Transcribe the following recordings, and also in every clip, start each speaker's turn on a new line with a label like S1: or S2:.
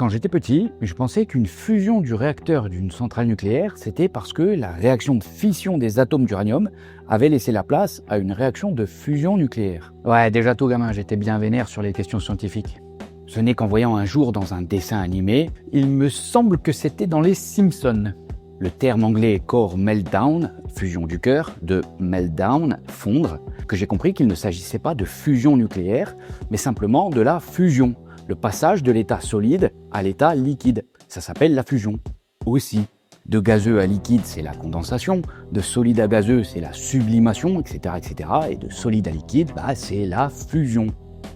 S1: Quand j'étais petit, je pensais qu'une fusion du réacteur d'une centrale nucléaire, c'était parce que la réaction de fission des atomes d'uranium avait laissé la place à une réaction de fusion nucléaire. Ouais, déjà tout gamin, j'étais bien vénère sur les questions scientifiques. Ce n'est qu'en voyant un jour dans un dessin animé, il me semble que c'était dans les Simpsons. Le terme anglais core meltdown, fusion du cœur, de meltdown, fondre, que j'ai compris qu'il ne s'agissait pas de fusion nucléaire, mais simplement de la fusion. Le passage de l'état solide à l'état liquide. Ça s'appelle la fusion. Aussi, de gazeux à liquide, c'est la condensation. De solide à gazeux, c'est la sublimation, etc., etc. Et de solide à liquide, c'est la fusion.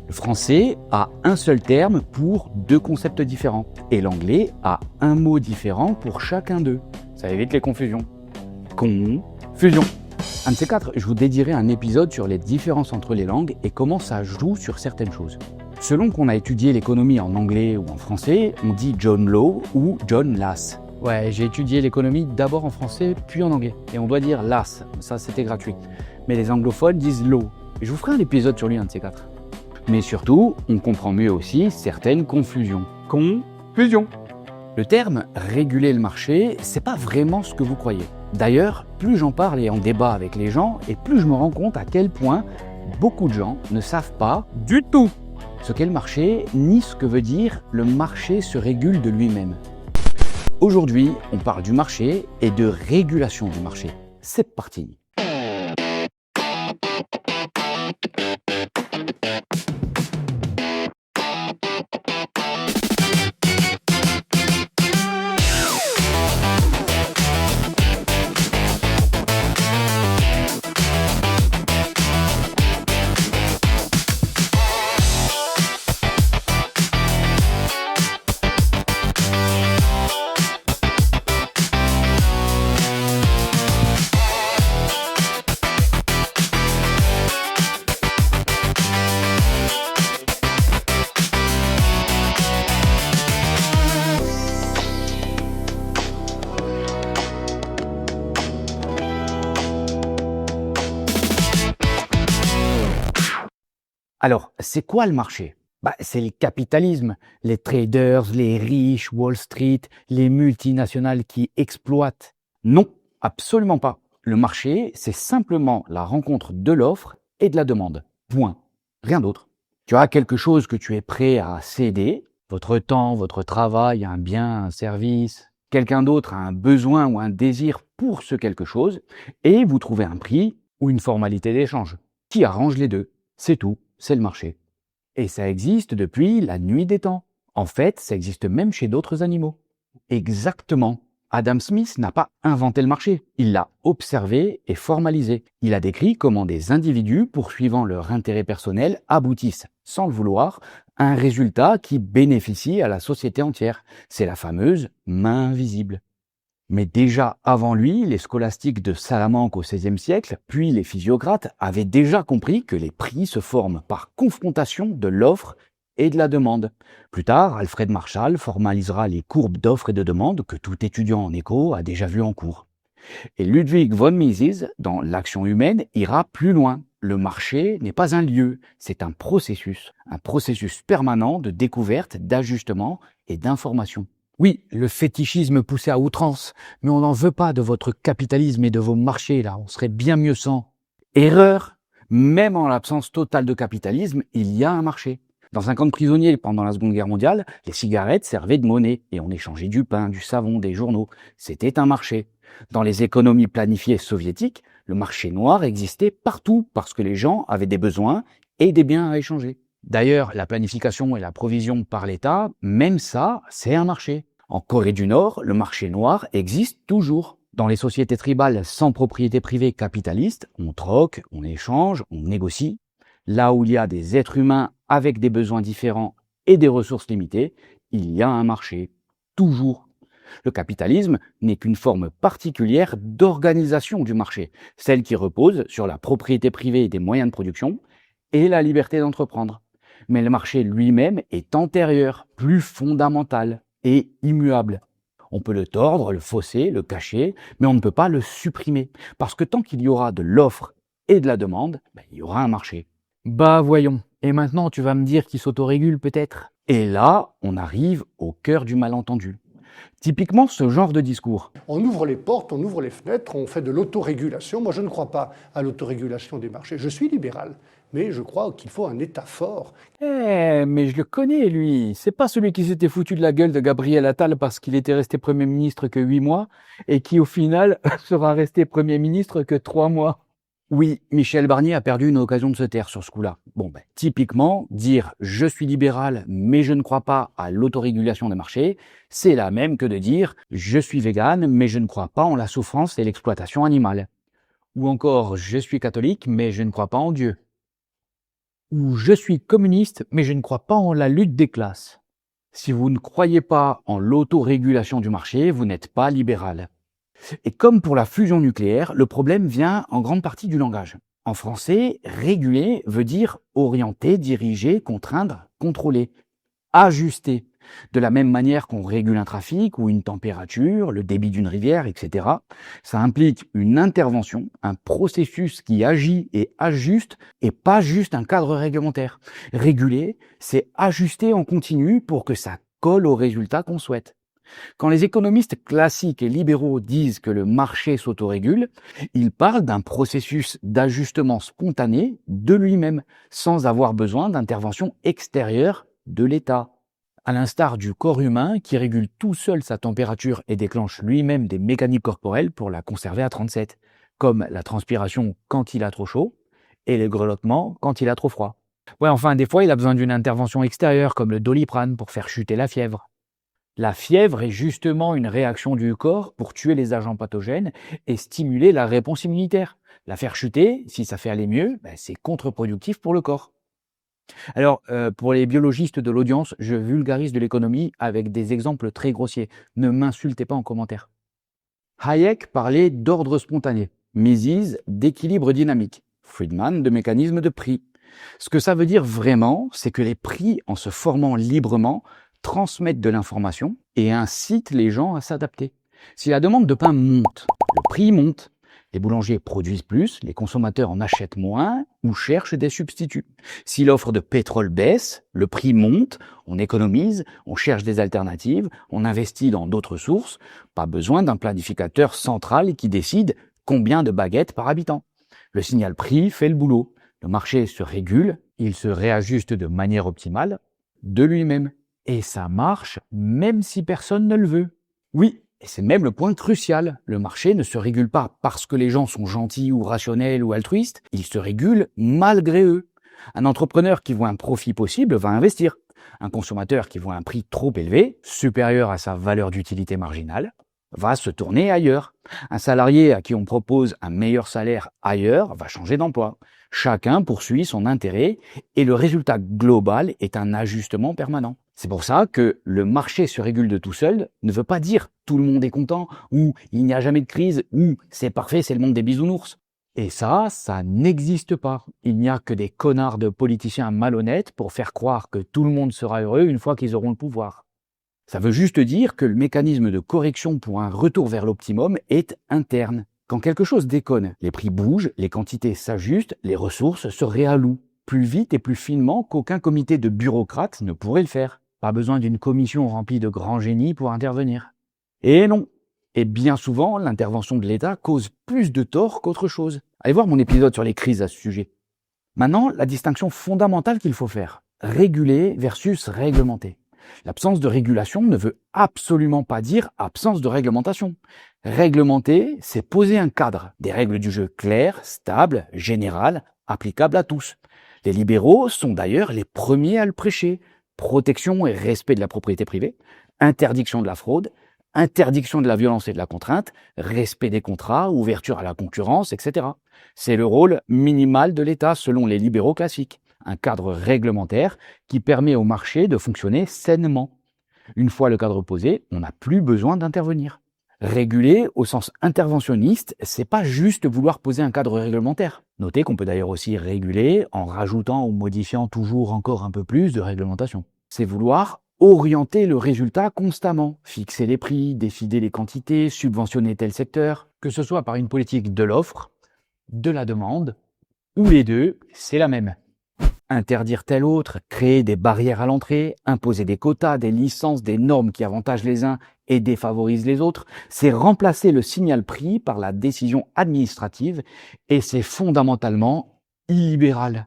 S1: Le français a un seul terme pour deux concepts différents. Et l'anglais a un mot différent pour chacun d'eux. Ça évite les confusions. Confusion. Un de ces quatre, je vous dédierai un épisode sur les différences entre les langues et comment ça joue sur certaines choses. Selon qu'on a étudié l'économie en anglais ou en français, on dit John Law ou John Lass. Ouais, j'ai étudié l'économie d'abord en français puis en anglais. Et on doit dire Lass, ça c'était gratuit. Mais les anglophones disent Law. Et je vous ferai un épisode sur lui, un de ces quatre. Mais surtout, on comprend mieux aussi certaines confusions. Confusion. Le terme « réguler le marché », c'est pas vraiment ce que vous croyez. D'ailleurs, plus j'en parle et en débat avec les gens, et plus je me rends compte à quel point beaucoup de gens ne savent pas du tout ce qu'est le marché, ni ce que veut dire « le marché se régule de lui-même ». Aujourd'hui, on parle du marché et de régulation du marché. C'est parti. Alors, c'est quoi le marché ? C'est le capitalisme, les traders, les riches, Wall Street, les multinationales qui exploitent. Non, absolument pas. Le marché, c'est simplement la rencontre de l'offre et de la demande. Point. Rien d'autre. Tu as quelque chose que tu es prêt à céder, votre temps, votre travail, un bien, un service, quelqu'un d'autre a un besoin ou un désir pour ce quelque chose, et vous trouvez un prix ou une formalité d'échange qui arrange les deux. C'est tout. C'est le marché. Et ça existe depuis la nuit des temps. En fait, ça existe même chez d'autres animaux. Exactement. Adam Smith n'a pas inventé le marché. Il l'a observé et formalisé. Il a décrit comment des individus, poursuivant leur intérêt personnel, aboutissent, sans le vouloir, à un résultat qui bénéficie à la société entière. C'est la fameuse main invisible. Mais déjà avant lui, les scolastiques de Salamanque au XVIe siècle, puis les physiocrates, avaient déjà compris que les prix se forment par confrontation de l'offre et de la demande. Plus tard, Alfred Marshall formalisera les courbes d'offre et de demande que tout étudiant en éco a déjà vues en cours. Et Ludwig von Mises, dans L'action humaine, ira plus loin. Le marché n'est pas un lieu, c'est un processus permanent de découverte, d'ajustement et d'information. Oui, le fétichisme poussé à outrance, mais on n'en veut pas de votre capitalisme et de vos marchés, là, on serait bien mieux sans. Erreur, même en l'absence totale de capitalisme, il y a un marché. Dans un camp de prisonniers pendant la Seconde Guerre mondiale, les cigarettes servaient de monnaie et on échangeait du pain, du savon, des journaux. C'était un marché. Dans les économies planifiées soviétiques, le marché noir existait partout parce que les gens avaient des besoins et des biens à échanger. D'ailleurs, la planification et la provision par l'État, même ça, c'est un marché. En Corée du Nord, le marché noir existe toujours. Dans les sociétés tribales sans propriété privée capitaliste, on troque, on échange, on négocie. Là où il y a des êtres humains avec des besoins différents et des ressources limitées, il y a un marché. Toujours. Le capitalisme n'est qu'une forme particulière d'organisation du marché, celle qui repose sur la propriété privée des moyens de production et la liberté d'entreprendre. Mais le marché lui-même est antérieur, plus fondamental et immuable. On peut le tordre, le fausser, le cacher, mais on ne peut pas le supprimer. Parce que tant qu'il y aura de l'offre et de la demande, il y aura un marché. Voyons. Et maintenant, tu vas me dire qu'il s'autorégule peut-être ? Et là, on arrive au cœur du malentendu. Typiquement, ce genre de discours.
S2: On ouvre les portes, on ouvre les fenêtres, on fait de l'autorégulation. Moi, je ne crois pas à l'autorégulation des marchés. Je suis libéral, mais je crois qu'il faut un État fort.
S1: Mais je le connais, lui. C'est pas celui qui s'était foutu de la gueule de Gabriel Attal parce qu'il était resté Premier ministre que 8 mois et qui, au final, sera resté Premier ministre que 3 mois. Oui, Michel Barnier a perdu une occasion de se taire sur ce coup-là. Typiquement, dire « je suis libéral, mais je ne crois pas à l'autorégulation des marchés », c'est la même que de dire « je suis végane, mais je ne crois pas en la souffrance et l'exploitation animale ». Ou encore « je suis catholique, mais je ne crois pas en Dieu ». Ou « je suis communiste, mais je ne crois pas en la lutte des classes ». Si vous ne croyez pas en l'autorégulation du marché, vous n'êtes pas libéral. Et comme pour la fusion nucléaire, le problème vient en grande partie du langage. En français, réguler veut dire orienter, diriger, contraindre, contrôler, ajuster. De la même manière qu'on régule un trafic ou une température, le débit d'une rivière, etc. Ça implique une intervention, un processus qui agit et ajuste et pas juste un cadre réglementaire. Réguler, c'est ajuster en continu pour que ça colle au résultat qu'on souhaite. Quand les économistes classiques et libéraux disent que le marché s'autorégule, ils parlent d'un processus d'ajustement spontané de lui-même, sans avoir besoin d'intervention extérieure de l'État. À l'instar du corps humain qui régule tout seul sa température et déclenche lui-même des mécaniques corporelles pour la conserver à 37, comme la transpiration quand il a trop chaud et le grelottement quand il a trop froid. Des fois il a besoin d'une intervention extérieure comme le Doliprane pour faire chuter la fièvre. La fièvre est justement une réaction du corps pour tuer les agents pathogènes et stimuler la réponse immunitaire. La faire chuter, si ça fait aller mieux, c'est contre-productif pour le corps. Alors, pour les biologistes de l'audience, je vulgarise de l'économie avec des exemples très grossiers. Ne m'insultez pas en commentaire. Hayek parlait d'ordre spontané, Mises d'équilibre dynamique, Friedman de mécanisme de prix. Ce que ça veut dire vraiment, c'est que les prix, en se formant librement, transmettent de l'information et incitent les gens à s'adapter. Si la demande de pain monte, le prix monte. Les boulangers produisent plus, les consommateurs en achètent moins ou cherchent des substituts. Si l'offre de pétrole baisse, le prix monte, on économise, on cherche des alternatives, on investit dans d'autres sources. Pas besoin d'un planificateur central qui décide combien de baguettes par habitant. Le signal prix fait le boulot. Le marché se régule, il se réajuste de manière optimale de lui-même. Et ça marche même si personne ne le veut. Oui, et c'est même le point crucial. Le marché ne se régule pas parce que les gens sont gentils ou rationnels ou altruistes, il se régule malgré eux. Un entrepreneur qui voit un profit possible va investir. Un consommateur qui voit un prix trop élevé, supérieur à sa valeur d'utilité marginale, va se tourner ailleurs. Un salarié à qui on propose un meilleur salaire ailleurs va changer d'emploi. Chacun poursuit son intérêt et le résultat global est un ajustement permanent. C'est pour ça que le marché se régule de tout seul ne veut pas dire tout le monde est content ou il n'y a jamais de crise ou c'est parfait, c'est le monde des bisounours. Et ça n'existe pas. Il n'y a que des connards de politiciens malhonnêtes pour faire croire que tout le monde sera heureux une fois qu'ils auront le pouvoir. Ça veut juste dire que le mécanisme de correction pour un retour vers l'optimum est interne. Quand quelque chose déconne, les prix bougent, les quantités s'ajustent, les ressources se réallouent, plus vite et plus finement qu'aucun comité de bureaucrates ne pourrait le faire. Pas besoin d'une commission remplie de grands génies pour intervenir. Et non. Et bien souvent, l'intervention de l'État cause plus de tort qu'autre chose. Allez voir mon épisode sur les crises à ce sujet. Maintenant, la distinction fondamentale qu'il faut faire. Réguler versus réglementer. L'absence de régulation ne veut absolument pas dire absence de réglementation. Réglementer, c'est poser un cadre, des règles du jeu claires, stables, générales, applicables à tous. Les libéraux sont d'ailleurs les premiers à le prêcher. Protection et respect de la propriété privée, interdiction de la fraude, interdiction de la violence et de la contrainte, respect des contrats, ouverture à la concurrence, etc. C'est le rôle minimal de l'État selon les libéraux classiques. Un cadre réglementaire qui permet au marché de fonctionner sainement. Une fois le cadre posé, on n'a plus besoin d'intervenir. Réguler, au sens interventionniste, c'est pas juste vouloir poser un cadre réglementaire. Notez qu'on peut d'ailleurs aussi réguler en rajoutant ou modifiant toujours encore un peu plus de réglementation. C'est vouloir orienter le résultat constamment, fixer les prix, décider les quantités, subventionner tel secteur, que ce soit par une politique de l'offre, de la demande, ou les deux, c'est la même. Interdire tel autre, créer des barrières à l'entrée, imposer des quotas, des licences, des normes qui avantagent les uns et défavorisent les autres, c'est remplacer le signal prix par la décision administrative et c'est fondamentalement illibéral.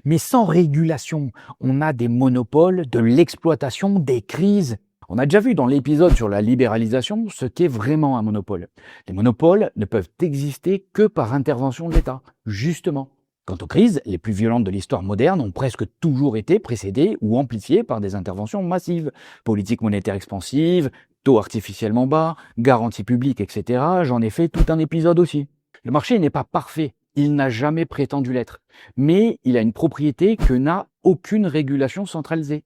S1: Mais sans régulation, on a des monopoles, de l'exploitation, des crises. On a déjà vu dans l'épisode sur la libéralisation ce qu'est vraiment un monopole. Les monopoles ne peuvent exister que par intervention de l'État, justement. Quant aux crises, les plus violentes de l'histoire moderne ont presque toujours été précédées ou amplifiées par des interventions massives. Politique monétaire expansive, taux artificiellement bas, garanties publiques, etc. J'en ai fait tout un épisode aussi. Le marché n'est pas parfait, il n'a jamais prétendu l'être. Mais il a une propriété que n'a aucune régulation centralisée.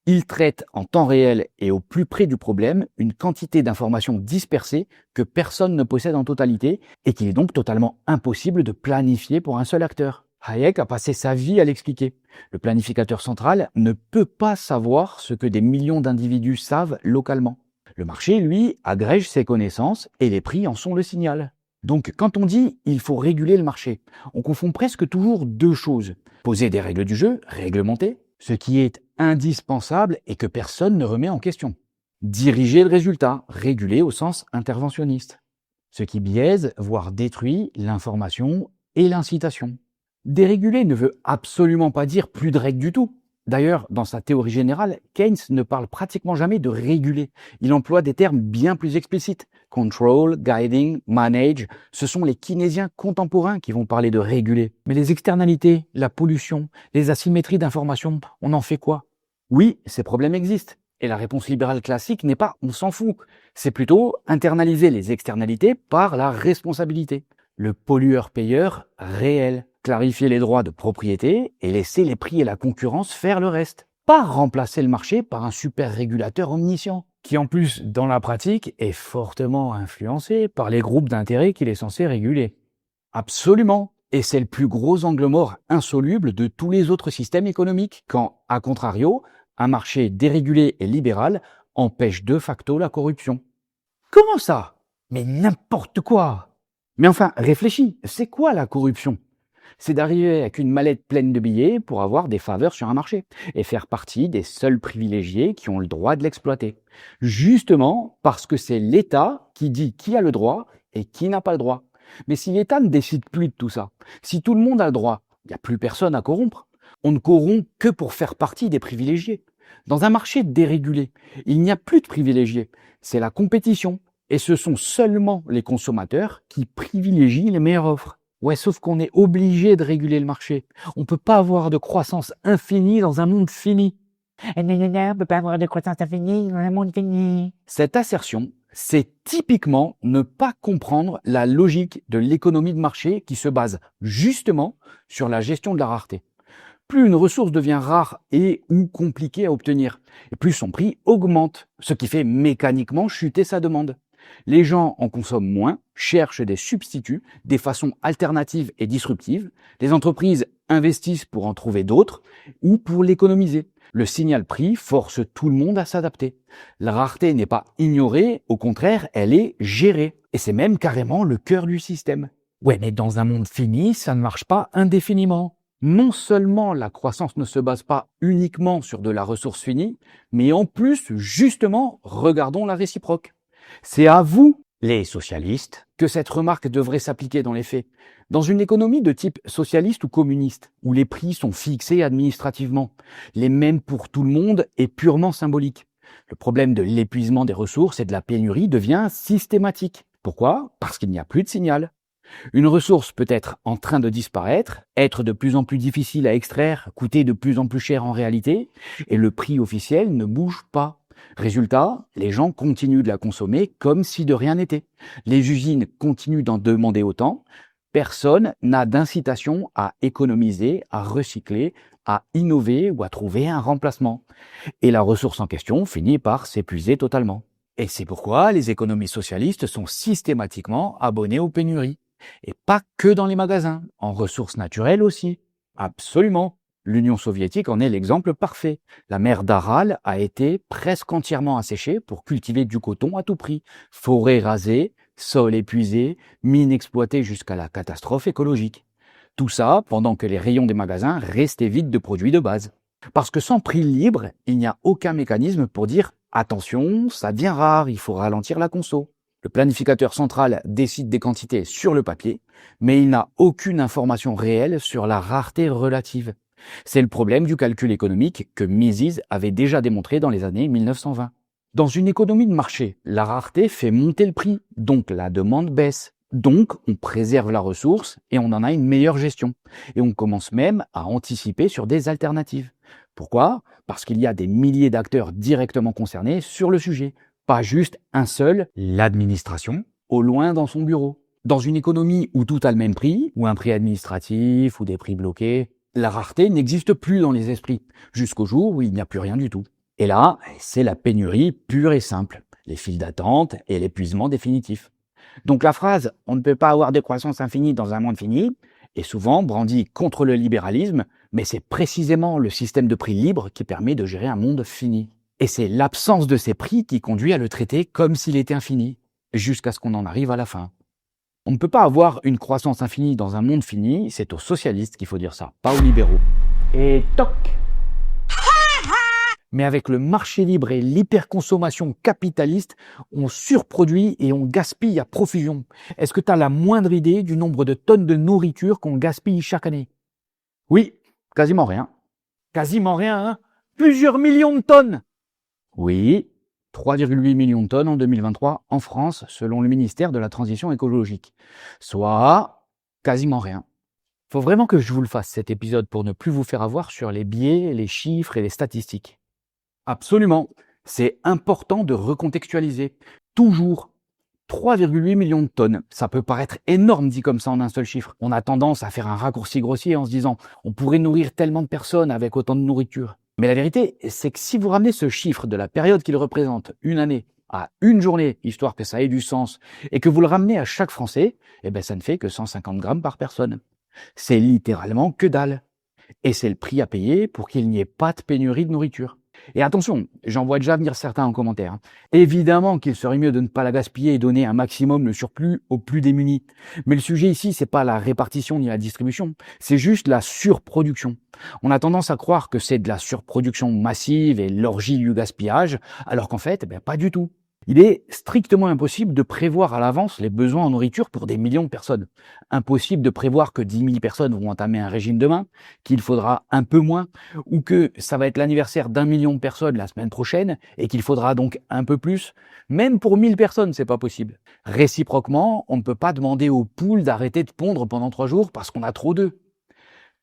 S1: Il traite en temps réel et au plus près du problème une quantité d'informations dispersées que personne ne possède en totalité et qu'il est donc totalement impossible de planifier pour un seul acteur. Hayek a passé sa vie à l'expliquer. Le planificateur central ne peut pas savoir ce que des millions d'individus savent localement. Le marché, lui, agrège ses connaissances et les prix en sont le signal. Donc quand on dit « il faut réguler le marché », on confond presque toujours deux choses. Poser des règles du jeu, réglementer, ce qui est indispensable et que personne ne remet en question. Diriger le résultat, réguler au sens interventionniste, ce qui biaise, voire détruit l'information et l'incitation. Déréguler ne veut absolument pas dire plus de règles du tout. D'ailleurs, dans sa théorie générale, Keynes ne parle pratiquement jamais de réguler. Il emploie des termes bien plus explicites. Control, guiding, manage, ce sont les keynésiens contemporains qui vont parler de réguler. Mais les externalités, la pollution, les asymétries d'information, on en fait quoi? Oui, ces problèmes existent. Et la réponse libérale classique n'est pas « on s'en fout ». C'est plutôt internaliser les externalités par la responsabilité. Le pollueur-payeur réel. Clarifier les droits de propriété et laisser les prix et la concurrence faire le reste. Pas remplacer le marché par un super régulateur omniscient, qui en plus, dans la pratique, est fortement influencé par les groupes d'intérêt qu'il est censé réguler. Absolument. Et c'est le plus gros angle mort insoluble de tous les autres systèmes économiques, quand, à contrario, un marché dérégulé et libéral empêche de facto la corruption. Comment ça? Mais n'importe quoi! Mais enfin, réfléchis, c'est quoi la corruption? C'est d'arriver avec une mallette pleine de billets pour avoir des faveurs sur un marché et faire partie des seuls privilégiés qui ont le droit de l'exploiter. Justement parce que c'est l'État qui dit qui a le droit et qui n'a pas le droit. Mais si l'État ne décide plus de tout ça, si tout le monde a le droit, il n'y a plus personne à corrompre. On ne corrompt que pour faire partie des privilégiés. Dans un marché dérégulé, il n'y a plus de privilégiés. C'est la compétition. Et ce sont seulement les consommateurs qui privilégient les meilleures offres. Ouais, sauf qu'on est obligé de réguler le marché. On peut pas avoir de croissance infinie dans un monde fini.
S3: Non, on peut pas avoir de croissance infinie dans un monde fini.
S1: Cette assertion, c'est typiquement ne pas comprendre la logique de l'économie de marché qui se base justement sur la gestion de la rareté. Plus une ressource devient rare et ou compliquée à obtenir, et plus son prix augmente, ce qui fait mécaniquement chuter sa demande. Les gens en consomment moins, cherchent des substituts, des façons alternatives et disruptives. Les entreprises investissent pour en trouver d'autres ou pour l'économiser. Le signal prix force tout le monde à s'adapter. La rareté n'est pas ignorée, au contraire, elle est gérée. Et c'est même carrément le cœur du système. Ouais, mais dans un monde fini, ça ne marche pas indéfiniment. Non seulement la croissance ne se base pas uniquement sur de la ressource finie, mais en plus, justement, regardons la réciproque. C'est à vous, les socialistes, que cette remarque devrait s'appliquer dans les faits. Dans une économie de type socialiste ou communiste, où les prix sont fixés administrativement, les mêmes pour tout le monde est purement symbolique. Le problème de l'épuisement des ressources et de la pénurie devient systématique. Pourquoi? Parce qu'il n'y a plus de signal. Une ressource peut être en train de disparaître, être de plus en plus difficile à extraire, coûter de plus en plus cher en réalité, et le prix officiel ne bouge pas. Résultat, les gens continuent de la consommer comme si de rien n'était. Les usines continuent d'en demander autant. Personne n'a d'incitation à économiser, à recycler, à innover ou à trouver un remplacement. Et la ressource en question finit par s'épuiser totalement. Et c'est pourquoi les économies socialistes sont systématiquement abonnées aux pénuries. Et pas que dans les magasins, en ressources naturelles aussi. Absolument. L'Union soviétique en est l'exemple parfait. La mer d'Aral a été presque entièrement asséchée pour cultiver du coton à tout prix. Forêts rasées, sols épuisés, mines exploitées jusqu'à la catastrophe écologique. Tout ça pendant que les rayons des magasins restaient vides de produits de base. Parce que sans prix libre, il n'y a aucun mécanisme pour dire « attention, ça devient rare, il faut ralentir la conso ». Le planificateur central décide des quantités sur le papier, mais il n'a aucune information réelle sur la rareté relative. C'est le problème du calcul économique que Mises avait déjà démontré dans les années 1920. Dans une économie de marché, la rareté fait monter le prix, donc la demande baisse. Donc, on préserve la ressource et on en a une meilleure gestion. Et on commence même à anticiper sur des alternatives. Pourquoi ? Parce qu'il y a des milliers d'acteurs directement concernés sur le sujet. Pas juste un seul, l'administration, au loin dans son bureau. Dans une économie où tout a le même prix, ou un prix administratif, ou des prix bloqués, la rareté n'existe plus dans les esprits, jusqu'au jour où il n'y a plus rien du tout. Et là, c'est la pénurie pure et simple, les files d'attente et l'épuisement définitif. Donc la phrase « on ne peut pas avoir de croissance infinie dans un monde fini » est souvent brandie contre le libéralisme, mais c'est précisément le système de prix libre qui permet de gérer un monde fini. Et c'est l'absence de ces prix qui conduit à le traiter comme s'il était infini, jusqu'à ce qu'on en arrive à la fin. On ne peut pas avoir une croissance infinie dans un monde fini, c'est aux socialistes qu'il faut dire ça, pas aux libéraux. Et toc! Mais avec le marché libre et l'hyperconsommation capitaliste, on surproduit et on gaspille à profusion. Est-ce que tu as la moindre idée du nombre de tonnes de nourriture qu'on gaspille chaque année? Oui, quasiment rien. Quasiment rien, hein? Plusieurs millions de tonnes! Oui, 3,8 millions de tonnes en 2023 en France, selon le ministère de la Transition écologique. Soit quasiment rien. Faut vraiment que je vous le fasse cet épisode pour ne plus vous faire avoir sur les biais, les chiffres et les statistiques. Absolument. C'est important de recontextualiser. Toujours. 3,8 millions de tonnes. Ça peut paraître énorme dit comme ça en un seul chiffre. On a tendance à faire un raccourci grossier en se disant on pourrait nourrir tellement de personnes avec autant de nourriture. Mais la vérité, c'est que si vous ramenez ce chiffre de la période qu'il représente, une année, à une journée, histoire que ça ait du sens, et que vous le ramenez à chaque Français, eh ben ça ne fait que 150 grammes par personne. C'est littéralement que dalle. Et c'est le prix à payer pour qu'il n'y ait pas de pénurie de nourriture. Et attention, j'en vois déjà venir certains en commentaire. Évidemment qu'il serait mieux de ne pas la gaspiller et donner un maximum le surplus aux plus démunis. Mais le sujet ici, c'est pas la répartition ni la distribution, c'est juste la surproduction. On a tendance à croire que c'est de la surproduction massive et l'orgie du gaspillage, alors qu'en fait, pas du tout. Il est strictement impossible de prévoir à l'avance les besoins en nourriture pour des millions de personnes. Impossible de prévoir que 10 000 personnes vont entamer un régime demain, qu'il faudra un peu moins, ou que ça va être l'anniversaire d'1 million de personnes la semaine prochaine, et qu'il faudra donc un peu plus. Même pour 1000 personnes, c'est pas possible. Réciproquement, on ne peut pas demander aux poules d'arrêter de pondre pendant 3 jours parce qu'on a trop d'œufs.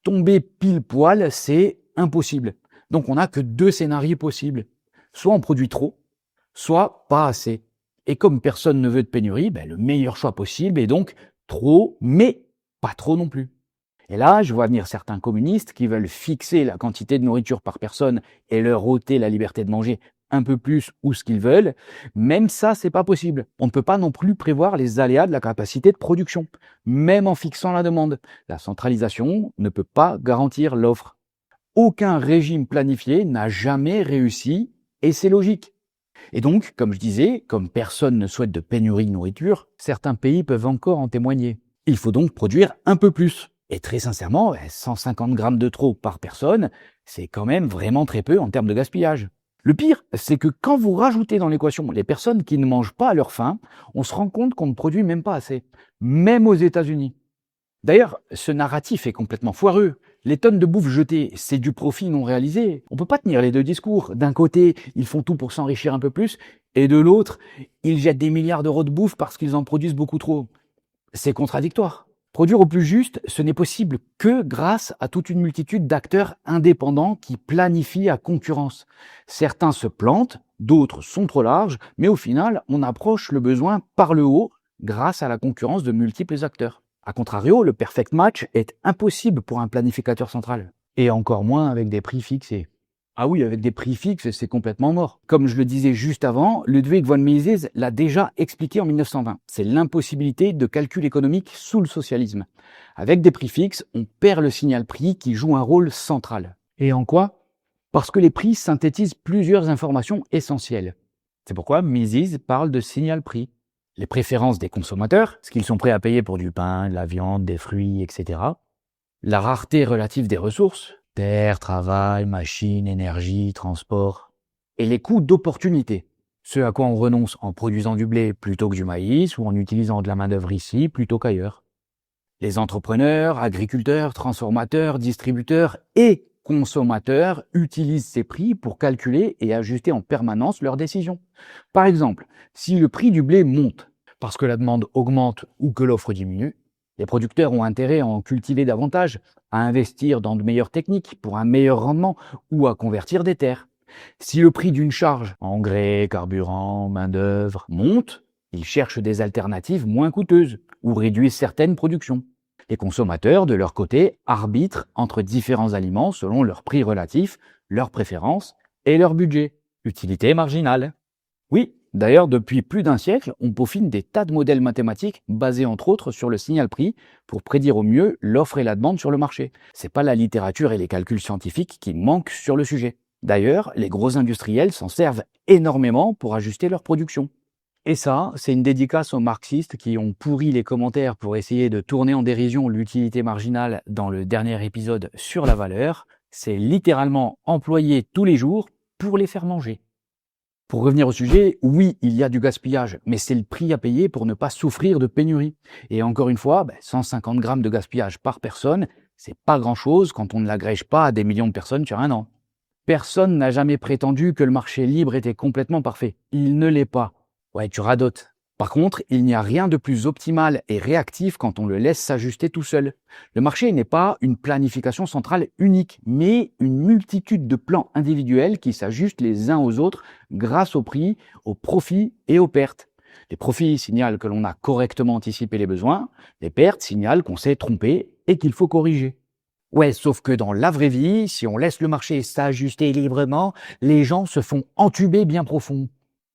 S1: Tomber pile poil, c'est impossible. Donc on n'a que 2 scénarios possibles. Soit on produit trop, soit pas assez. Et comme personne ne veut de pénurie, le meilleur choix possible est donc trop, mais pas trop non plus. Et là, je vois venir certains communistes qui veulent fixer la quantité de nourriture par personne et leur ôter la liberté de manger un peu plus ou ce qu'ils veulent. Même ça, c'est pas possible. On ne peut pas non plus prévoir les aléas de la capacité de production, même en fixant la demande. La centralisation ne peut pas garantir l'offre. Aucun régime planifié n'a jamais réussi, et c'est logique. Et donc, comme je disais, comme personne ne souhaite de pénurie de nourriture, certains pays peuvent encore en témoigner. Il faut donc produire un peu plus. Et très sincèrement, 150 grammes de trop par personne, c'est quand même vraiment très peu en termes de gaspillage. Le pire, c'est que quand vous rajoutez dans l'équation les personnes qui ne mangent pas à leur faim, on se rend compte qu'on ne produit même pas assez, même aux États-Unis. D'ailleurs, ce narratif est complètement foireux. Les tonnes de bouffe jetées, c'est du profit non réalisé. On peut pas tenir les deux discours. D'un côté, ils font tout pour s'enrichir un peu plus, et de l'autre, ils jettent des milliards d'euros de bouffe parce qu'ils en produisent beaucoup trop. C'est contradictoire. Produire au plus juste, ce n'est possible que grâce à toute une multitude d'acteurs indépendants qui planifient à concurrence. Certains se plantent, d'autres sont trop larges, mais au final, on approche le besoin par le haut grâce à la concurrence de multiples acteurs. A contrario, le perfect match est impossible pour un planificateur central. Et encore moins avec des prix fixés. Ah oui, avec des prix fixes, c'est complètement mort. Comme je le disais juste avant, Ludwig von Mises l'a déjà expliqué en 1920. C'est l'impossibilité de calcul économique sous le socialisme. Avec des prix fixes, on perd le signal prix qui joue un rôle central. Et en quoi ? Parce que les prix synthétisent plusieurs informations essentielles. C'est pourquoi Mises parle de signal prix. Les préférences des consommateurs, ce qu'ils sont prêts à payer pour du pain, de la viande, des fruits, etc. La rareté relative des ressources, terre, travail, machines, énergie, transport, et les coûts d'opportunité, ce à quoi on renonce en produisant du blé plutôt que du maïs ou en utilisant de la main-d'œuvre ici plutôt qu'ailleurs. Les entrepreneurs, agriculteurs, transformateurs, distributeurs et consommateurs utilisent ces prix pour calculer et ajuster en permanence leurs décisions. Par exemple, si le prix du blé monte parce que la demande augmente ou que l'offre diminue, les producteurs ont intérêt à en cultiver davantage, à investir dans de meilleures techniques pour un meilleur rendement ou à convertir des terres. Si le prix d'une charge, engrais, carburant, main-d'œuvre, monte, ils cherchent des alternatives moins coûteuses ou réduisent certaines productions. Les consommateurs, de leur côté, arbitrent entre différents aliments selon leur prix relatif, leurs préférences et leur budget. Utilité marginale. Oui, d'ailleurs, depuis plus d'un siècle, on peaufine des tas de modèles mathématiques basés entre autres sur le signal-prix pour prédire au mieux l'offre et la demande sur le marché. C'est pas la littérature et les calculs scientifiques qui manquent sur le sujet. D'ailleurs, les gros industriels s'en servent énormément pour ajuster leur production. Et ça, c'est une dédicace aux marxistes qui ont pourri les commentaires pour essayer de tourner en dérision l'utilité marginale dans le dernier épisode sur la valeur. C'est littéralement employé tous les jours pour les faire manger. Pour revenir au sujet, oui, il y a du gaspillage, mais c'est le prix à payer pour ne pas souffrir de pénurie. Et encore une fois, 150 grammes de gaspillage par personne, c'est pas grand-chose quand on ne l'agrège pas à des millions de personnes sur un an. Personne n'a jamais prétendu que le marché libre était complètement parfait. Il ne l'est pas. Ouais, tu radotes. Par contre, il n'y a rien de plus optimal et réactif quand on le laisse s'ajuster tout seul. Le marché n'est pas une planification centrale unique, mais une multitude de plans individuels qui s'ajustent les uns aux autres grâce au prix, aux profits et aux pertes. Les profits signalent que l'on a correctement anticipé les besoins, les pertes signalent qu'on s'est trompé et qu'il faut corriger. Ouais, sauf que dans la vraie vie, si on laisse le marché s'ajuster librement, les gens se font entuber bien profond.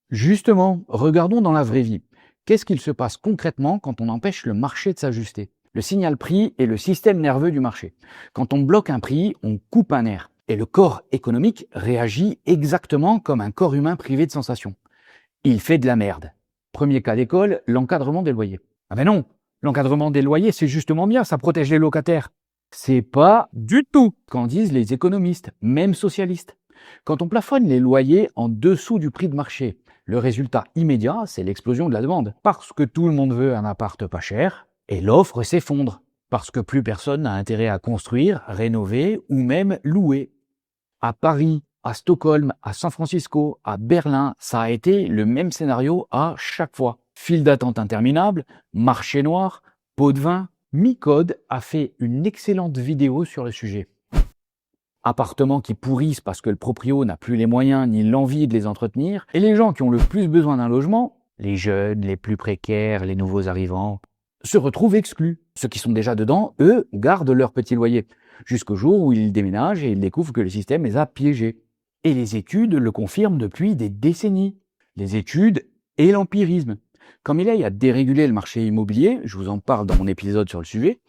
S1: Justement, regardons dans la vraie vie. Qu'est-ce qu'il se passe concrètement quand on empêche le marché de s'ajuster? Le signal prix est le système nerveux du marché. Quand on bloque un prix, on coupe un nerf. Et le corps économique réagit exactement comme un corps humain privé de sensations. Il fait de la merde. Premier cas d'école, l'encadrement des loyers. Ah ben non, l'encadrement des loyers, c'est justement bien, ça protège les locataires. C'est pas du tout qu'en disent les économistes, même socialistes. Quand on plafonne les loyers en dessous du prix de marché, le résultat immédiat, c'est l'explosion de la demande. Parce que tout le monde veut un appart pas cher, et l'offre s'effondre. Parce que plus personne n'a intérêt à construire, rénover ou même louer. À Paris, à Stockholm, à San Francisco, à Berlin, ça a été le même scénario à chaque fois. File d'attente interminable, marché noir, pot de vin. Micode a fait une excellente vidéo sur le sujet. Appartements qui pourrissent parce que le proprio n'a plus les moyens ni l'envie de les entretenir, et les gens qui ont le plus besoin d'un logement, les jeunes, les plus précaires, les nouveaux arrivants, se retrouvent exclus. Ceux qui sont déjà dedans, eux, gardent leur petit loyer, jusqu'au jour où ils déménagent et ils découvrent que le système les a piégés. Et les études le confirment depuis des décennies. Les études et l'empirisme. Comme il y a à déréguler le marché immobilier, je vous en parle dans mon épisode sur le sujet,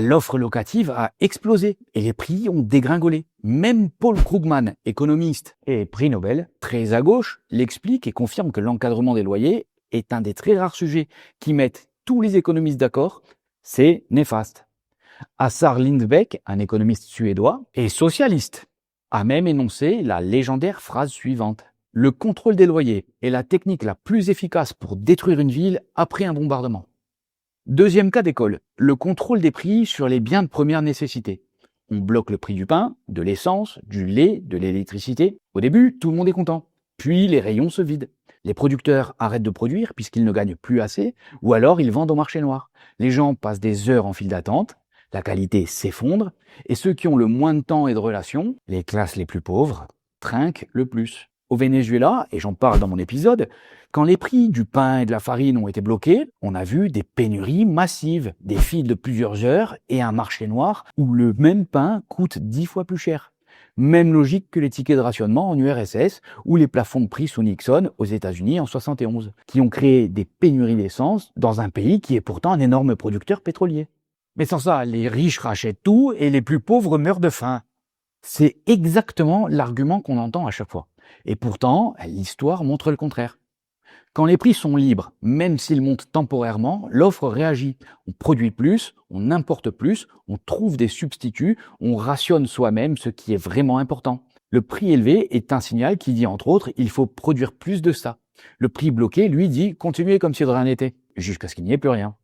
S1: l'offre locative a explosé et les prix ont dégringolé. Même Paul Krugman, économiste et prix Nobel, très à gauche, l'explique et confirme que l'encadrement des loyers est un des très rares sujets qui mettent tous les économistes d'accord. C'est néfaste. Assar Lindbeck, un économiste suédois et socialiste, a même énoncé la légendaire phrase suivante. Le contrôle des loyers est la technique la plus efficace pour détruire une ville après un bombardement. Deuxième cas d'école, le contrôle des prix sur les biens de première nécessité. On bloque le prix du pain, de l'essence, du lait, de l'électricité. Au début, tout le monde est content. Puis les rayons se vident. Les producteurs arrêtent de produire puisqu'ils ne gagnent plus assez, ou alors ils vendent au marché noir. Les gens passent des heures en file d'attente, la qualité s'effondre, et ceux qui ont le moins de temps et de relations, les classes les plus pauvres, trinquent le plus. Au Venezuela, et j'en parle dans mon épisode, quand les prix du pain et de la farine ont été bloqués, on a vu des pénuries massives, des files de plusieurs heures et un marché noir où le même pain coûte 10 fois plus cher. Même logique que les tickets de rationnement en URSS ou les plafonds de prix sous Nixon aux États-Unis en 71, qui ont créé des pénuries d'essence dans un pays qui est pourtant un énorme producteur pétrolier. Mais sans ça, les riches rachètent tout et les plus pauvres meurent de faim. C'est exactement l'argument qu'on entend à chaque fois. Et pourtant, l'histoire montre le contraire. Quand les prix sont libres, même s'ils montent temporairement, l'offre réagit. On produit plus, on importe plus, on trouve des substituts, on rationne soi-même ce qui est vraiment important. Le prix élevé est un signal qui dit entre autres il faut produire plus de ça. Le prix bloqué, lui, dit continuez comme si de rien n'était, jusqu'à ce qu'il n'y ait plus rien.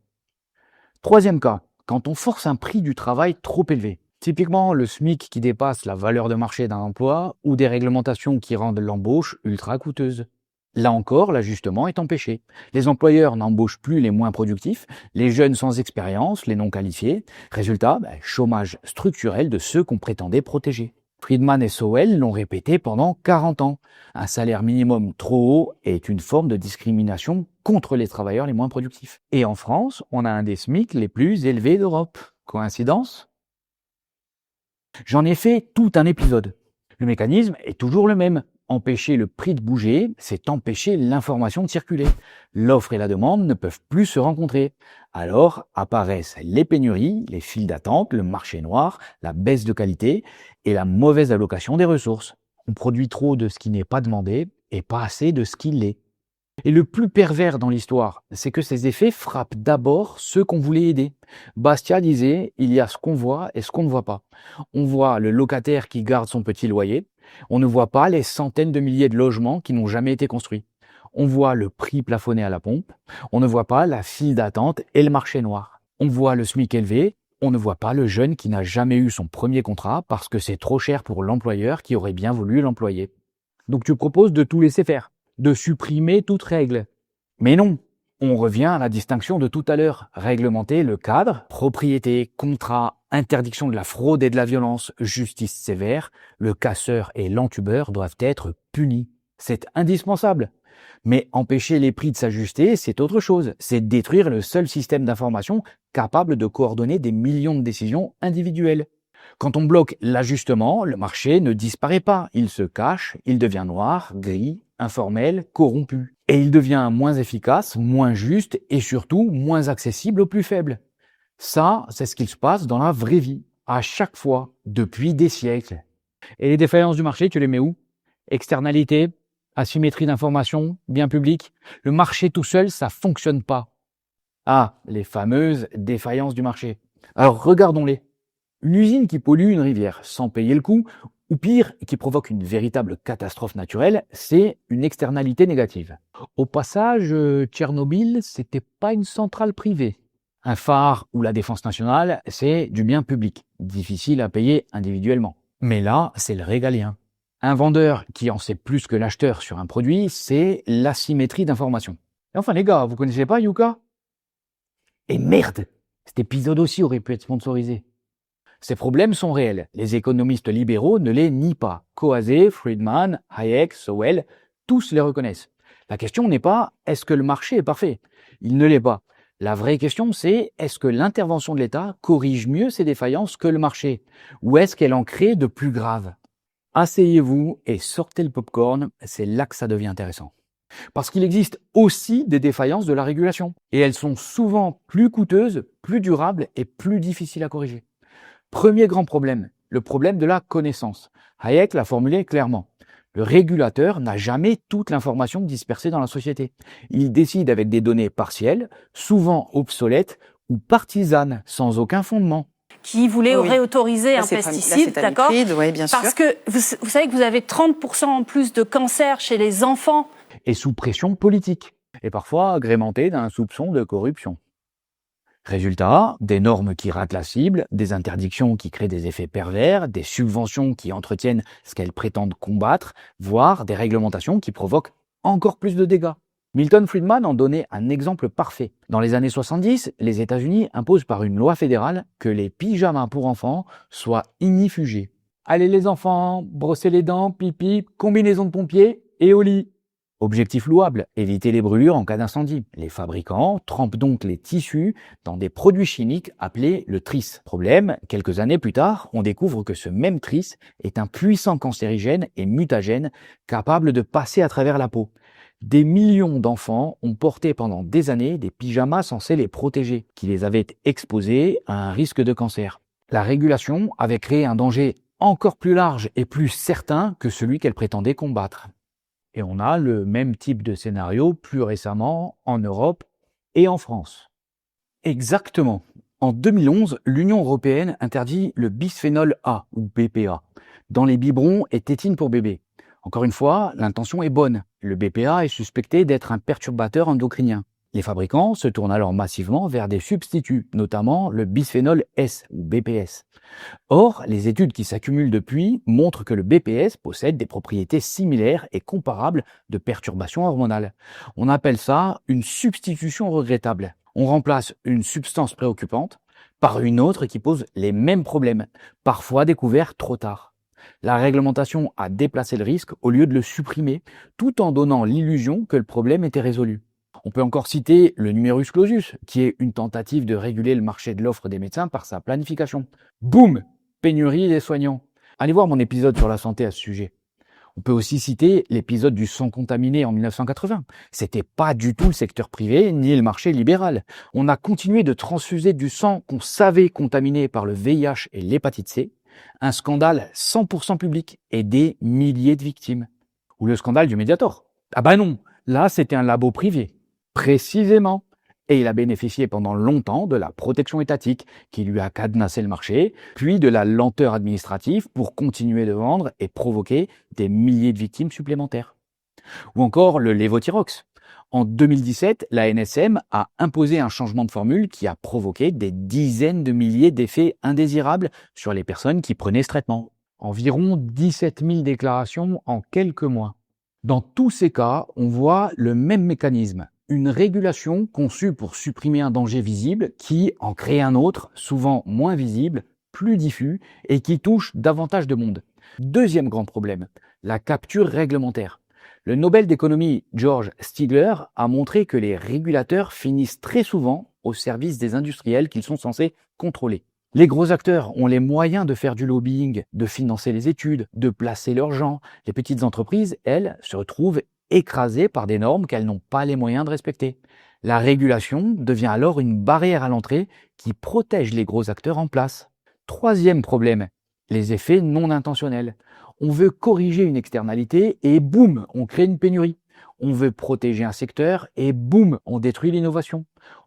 S1: Troisième cas, quand on force un prix du travail trop élevé. Typiquement, le SMIC qui dépasse la valeur de marché d'un emploi ou des réglementations qui rendent l'embauche ultra coûteuse. Là encore, l'ajustement est empêché. Les employeurs n'embauchent plus les moins productifs, les jeunes sans expérience, les non qualifiés. Résultat, chômage structurel de ceux qu'on prétendait protéger. Friedman et Sowell l'ont répété pendant 40 ans. Un salaire minimum trop haut est une forme de discrimination contre les travailleurs les moins productifs. Et en France, on a un des SMIC les plus élevés d'Europe. Coïncidence ? J'en ai fait tout un épisode. Le mécanisme est toujours le même. Empêcher le prix de bouger, c'est empêcher l'information de circuler. L'offre et la demande ne peuvent plus se rencontrer. Alors apparaissent les pénuries, les files d'attente, le marché noir, la baisse de qualité et la mauvaise allocation des ressources. On produit trop de ce qui n'est pas demandé et pas assez de ce qui l'est. Et le plus pervers dans l'histoire, c'est que ces effets frappent d'abord ceux qu'on voulait aider. Bastia disait, il y a ce qu'on voit et ce qu'on ne voit pas. On voit le locataire qui garde son petit loyer. On ne voit pas les centaines de milliers de logements qui n'ont jamais été construits. On voit le prix plafonné à la pompe. On ne voit pas la file d'attente et le marché noir. On voit le SMIC élevé. On ne voit pas le jeune qui n'a jamais eu son premier contrat parce que c'est trop cher pour l'employeur qui aurait bien voulu l'employer. Donc tu proposes de tout laisser faire, de supprimer toute règle. Mais non, on revient à la distinction de tout à l'heure. Réglementer le cadre, propriété, contrat, interdiction de la fraude et de la violence, justice sévère, le casseur et l'entubeur doivent être punis. C'est indispensable. Mais empêcher les prix de s'ajuster, c'est autre chose. C'est détruire le seul système d'information capable de coordonner des millions de décisions individuelles. Quand on bloque l'ajustement, le marché ne disparaît pas. Il se cache, il devient noir, gris, informel, corrompu. Et il devient moins efficace, moins juste et surtout moins accessible aux plus faibles. Ça, c'est ce qu'il se passe dans la vraie vie, à chaque fois, depuis des siècles. Et les défaillances du marché, tu les mets où ? Externalité, asymétrie d'information, bien public. Le marché tout seul, ça fonctionne pas. Ah, les fameuses défaillances du marché. Alors regardons-les. Une usine qui pollue une rivière sans payer le coût, ou pire, qui provoque une véritable catastrophe naturelle, c'est une externalité négative. Au passage, Tchernobyl, c'était pas une centrale privée. Un phare ou la défense nationale, c'est du bien public, difficile à payer individuellement. Mais là, c'est le régalien. Un vendeur qui en sait plus que l'acheteur sur un produit, c'est l'asymétrie d'information. Et enfin les gars, vous connaissez pas Yuka ? Et merde, cet épisode aussi aurait pu être sponsorisé. Ces problèmes sont réels. Les économistes libéraux ne les nient pas. Coase, Friedman, Hayek, Sowell, tous les reconnaissent. La question n'est pas « est-ce que le marché est parfait ?» Il ne l'est pas. La vraie question c'est « est-ce que l'intervention de l'État corrige mieux ces défaillances que le marché ? Ou est-ce qu'elle en crée de plus graves ?» Asseyez-vous et sortez le popcorn, c'est là que ça devient intéressant. Parce qu'il existe aussi des défaillances de la régulation. Et elles sont souvent plus coûteuses, plus durables et plus difficiles à corriger. Premier grand problème, le problème de la connaissance. Hayek l'a formulé clairement. Le régulateur n'a jamais toute l'information dispersée dans la société. Il décide avec des données partielles, souvent obsolètes ou partisanes, sans aucun fondement.
S4: Qui voulait réautoriser un pesticide, d'accord ?
S5: Oui, bien sûr.
S4: Parce que vous savez que vous avez 30% en plus de cancer chez les enfants.
S1: Et sous pression politique, et parfois agrémenté d'un soupçon de corruption. Résultat, des normes qui ratent la cible, des interdictions qui créent des effets pervers, des subventions qui entretiennent ce qu'elles prétendent combattre, voire des réglementations qui provoquent encore plus de dégâts. Milton Friedman en donnait un exemple parfait. Dans les années 70, les États-Unis imposent par une loi fédérale que les pyjamas pour enfants soient ignifugés. Allez les enfants, brossez les dents, pipi, combinaison de pompiers et au lit. Objectif louable, éviter les brûlures en cas d'incendie. Les fabricants trempent donc les tissus dans des produits chimiques appelés le tris. Problème, quelques années plus tard, on découvre que ce même tris est un puissant cancérigène et mutagène capable de passer à travers la peau. Des millions d'enfants ont porté pendant des années des pyjamas censés les protéger, qui les avaient exposés à un risque de cancer. La régulation avait créé un danger encore plus large et plus certain que celui qu'elle prétendait combattre. Et on a le même type de scénario plus récemment en Europe et en France. Exactement. En 2011, l'Union européenne interdit le bisphénol A, ou BPA, dans les biberons et tétines pour bébés. Encore une fois, l'intention est bonne. Le BPA est suspecté d'être un perturbateur endocrinien. Les fabricants se tournent alors massivement vers des substituts, notamment le bisphénol S, ou BPS. Or, les études qui s'accumulent depuis montrent que le BPS possède des propriétés similaires et comparables de perturbations hormonales. On appelle ça une substitution regrettable. On remplace une substance préoccupante par une autre qui pose les mêmes problèmes, parfois découverts trop tard. La réglementation a déplacé le risque au lieu de le supprimer, tout en donnant l'illusion que le problème était résolu. On peut encore citer le numerus clausus, qui est une tentative de réguler le marché de l'offre des médecins par sa planification. Boum! Pénurie des soignants. Allez voir mon épisode sur la santé à ce sujet. On peut aussi citer l'épisode du sang contaminé en 1980. C'était pas du tout le secteur privé ni le marché libéral. On a continué de transfuser du sang qu'on savait contaminé par le VIH et l'hépatite C. Un scandale 100% public et des milliers de victimes. Ou le scandale du Mediator. Ah bah non, là c'était un labo privé. Précisément. Et il a bénéficié pendant longtemps de la protection étatique qui lui a cadenassé le marché, puis de la lenteur administrative pour continuer de vendre et provoquer des milliers de victimes supplémentaires. Ou encore le lévothyrox. En 2017, la NSM a imposé un changement de formule qui a provoqué des dizaines de milliers d'effets indésirables sur les personnes qui prenaient ce traitement. Environ 17 000 déclarations en quelques mois. Dans tous ces cas, on voit le même mécanisme. Une régulation conçue pour supprimer un danger visible qui en crée un autre, souvent moins visible, plus diffus et qui touche davantage de monde. Deuxième grand problème, la capture réglementaire. Le Nobel d'économie George Stigler a montré que les régulateurs finissent très souvent au service des industriels qu'ils sont censés contrôler. Les gros acteurs ont les moyens de faire du lobbying, de financer les études, de placer leurs gens. Les petites entreprises, elles, se retrouvent écrasées par des normes qu'elles n'ont pas les moyens de respecter. La régulation devient alors une barrière à l'entrée qui protège les gros acteurs en place. Troisième problème, les effets non intentionnels. On veut corriger une externalité et boum, on crée une pénurie. On veut protéger un secteur et boum, on détruit l'innovation.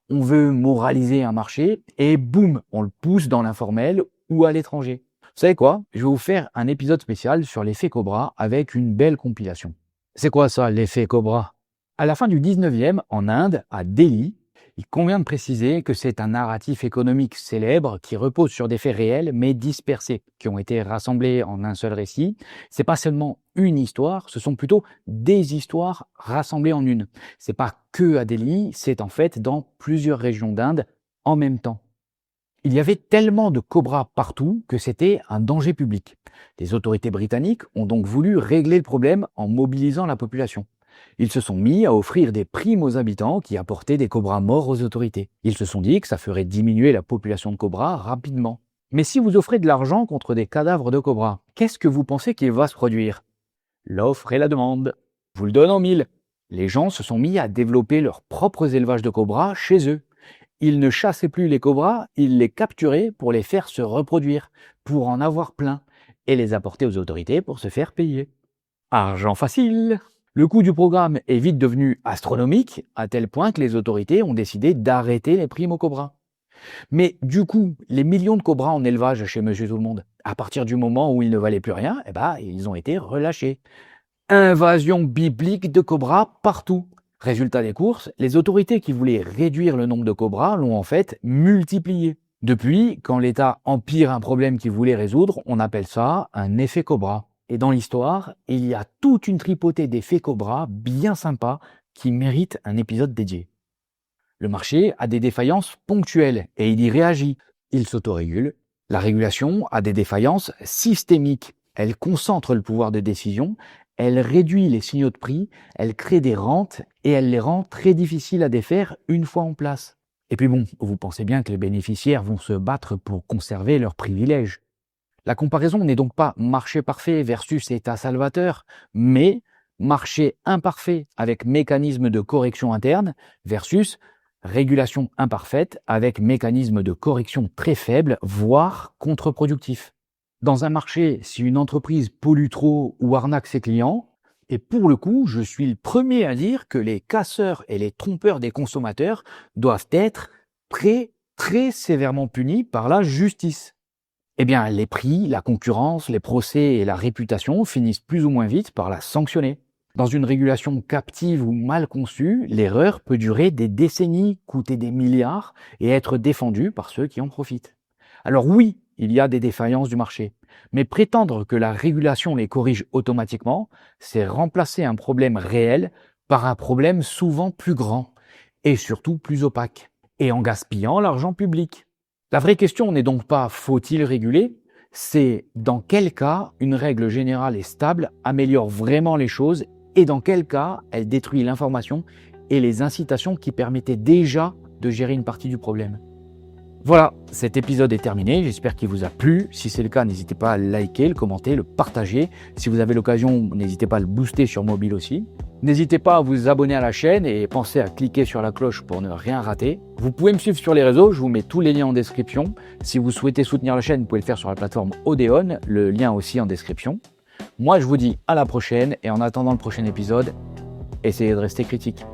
S1: On veut moraliser un marché et boum, on le pousse dans l'informel ou à l'étranger. Vous savez quoi? Je vais vous faire un épisode spécial sur l'effet Cobra avec une belle compilation. C'est quoi ça, l'effet Cobra? À la fin du 19e, en Inde, à Delhi, il convient de préciser que c'est un narratif économique célèbre qui repose sur des faits réels mais dispersés, qui ont été rassemblés en un seul récit. C'est pas seulement une histoire, ce sont plutôt des histoires rassemblées en une. C'est pas que à Delhi, c'est en fait dans plusieurs régions d'Inde en même temps. Il y avait tellement de cobras partout que c'était un danger public. Les autorités britanniques ont donc voulu régler le problème en mobilisant la population. Ils se sont mis à offrir des primes aux habitants qui apportaient des cobras morts aux autorités. Ils se sont dit que ça ferait diminuer la population de cobras rapidement. Mais si vous offrez de l'argent contre des cadavres de cobras, qu'est-ce que vous pensez qu'il va se produire? L'offre et la demande. Je vous le donne en mille. Les gens se sont mis à développer leurs propres élevages de cobras chez eux. Ils ne chassaient plus les cobras, ils les capturaient pour les faire se reproduire, pour en avoir plein, et les apporter aux autorités pour se faire payer. Argent facile! Le coût du programme est vite devenu astronomique, à tel point que les autorités ont décidé d'arrêter les primes aux cobras. Mais du coup, les millions de cobras en élevage chez Monsieur Tout-le-Monde, à partir du moment où ils ne valaient plus rien, ils ont été relâchés. Invasion biblique de cobras partout. Résultat des courses, les autorités qui voulaient réduire le nombre de cobras l'ont en fait multiplié. Depuis, quand l'État empire un problème qu'il voulait résoudre, on appelle ça un effet cobra. Et dans l'histoire, il y a toute une tripotée d'effets cobra bien sympas qui méritent un épisode dédié. Le marché a des défaillances ponctuelles et il y réagit. Il s'autorégule. La régulation a des défaillances systémiques. Elle concentre le pouvoir de décision, elle réduit les signaux de prix, elle crée des rentes et elle les rend très difficiles à défaire une fois en place. Et puis bon, vous pensez bien que les bénéficiaires vont se battre pour conserver leurs privilèges. La comparaison n'est donc pas marché parfait versus État salvateur, mais marché imparfait avec mécanisme de correction interne versus régulation imparfaite avec mécanisme de correction très faible, voire contre-productif. Dans un marché, si une entreprise pollue trop ou arnaque ses clients, Et pour le coup, je suis le premier à dire que les casseurs et les trompeurs des consommateurs doivent être très sévèrement punis par la justice. Eh bien, les prix, la concurrence, les procès et la réputation finissent plus ou moins vite par la sanctionner. Dans une régulation captive ou mal conçue, l'erreur peut durer des décennies, coûter des milliards et être défendue par ceux qui en profitent. Alors oui, il y a des défaillances du marché, mais prétendre que la régulation les corrige automatiquement, c'est remplacer un problème réel par un problème souvent plus grand et surtout plus opaque, et en gaspillant l'argent public. La vraie question n'est donc pas faut-il réguler, c'est dans quel cas une règle générale et stable améliore vraiment les choses et dans quel cas elle détruit l'information et les incitations qui permettaient déjà de gérer une partie du problème. Voilà, cet épisode est terminé, j'espère qu'il vous a plu. Si c'est le cas, n'hésitez pas à le liker, le commenter, le partager. Si vous avez l'occasion, n'hésitez pas à le booster sur mobile aussi. N'hésitez pas à vous abonner à la chaîne et pensez à cliquer sur la cloche pour ne rien rater. Vous pouvez me suivre sur les réseaux, je vous mets tous les liens en description. Si vous souhaitez soutenir la chaîne, vous pouvez le faire sur la plateforme Odeon, le lien aussi en description. Moi, je vous dis à la prochaine et en attendant le prochain épisode, essayez de rester critique.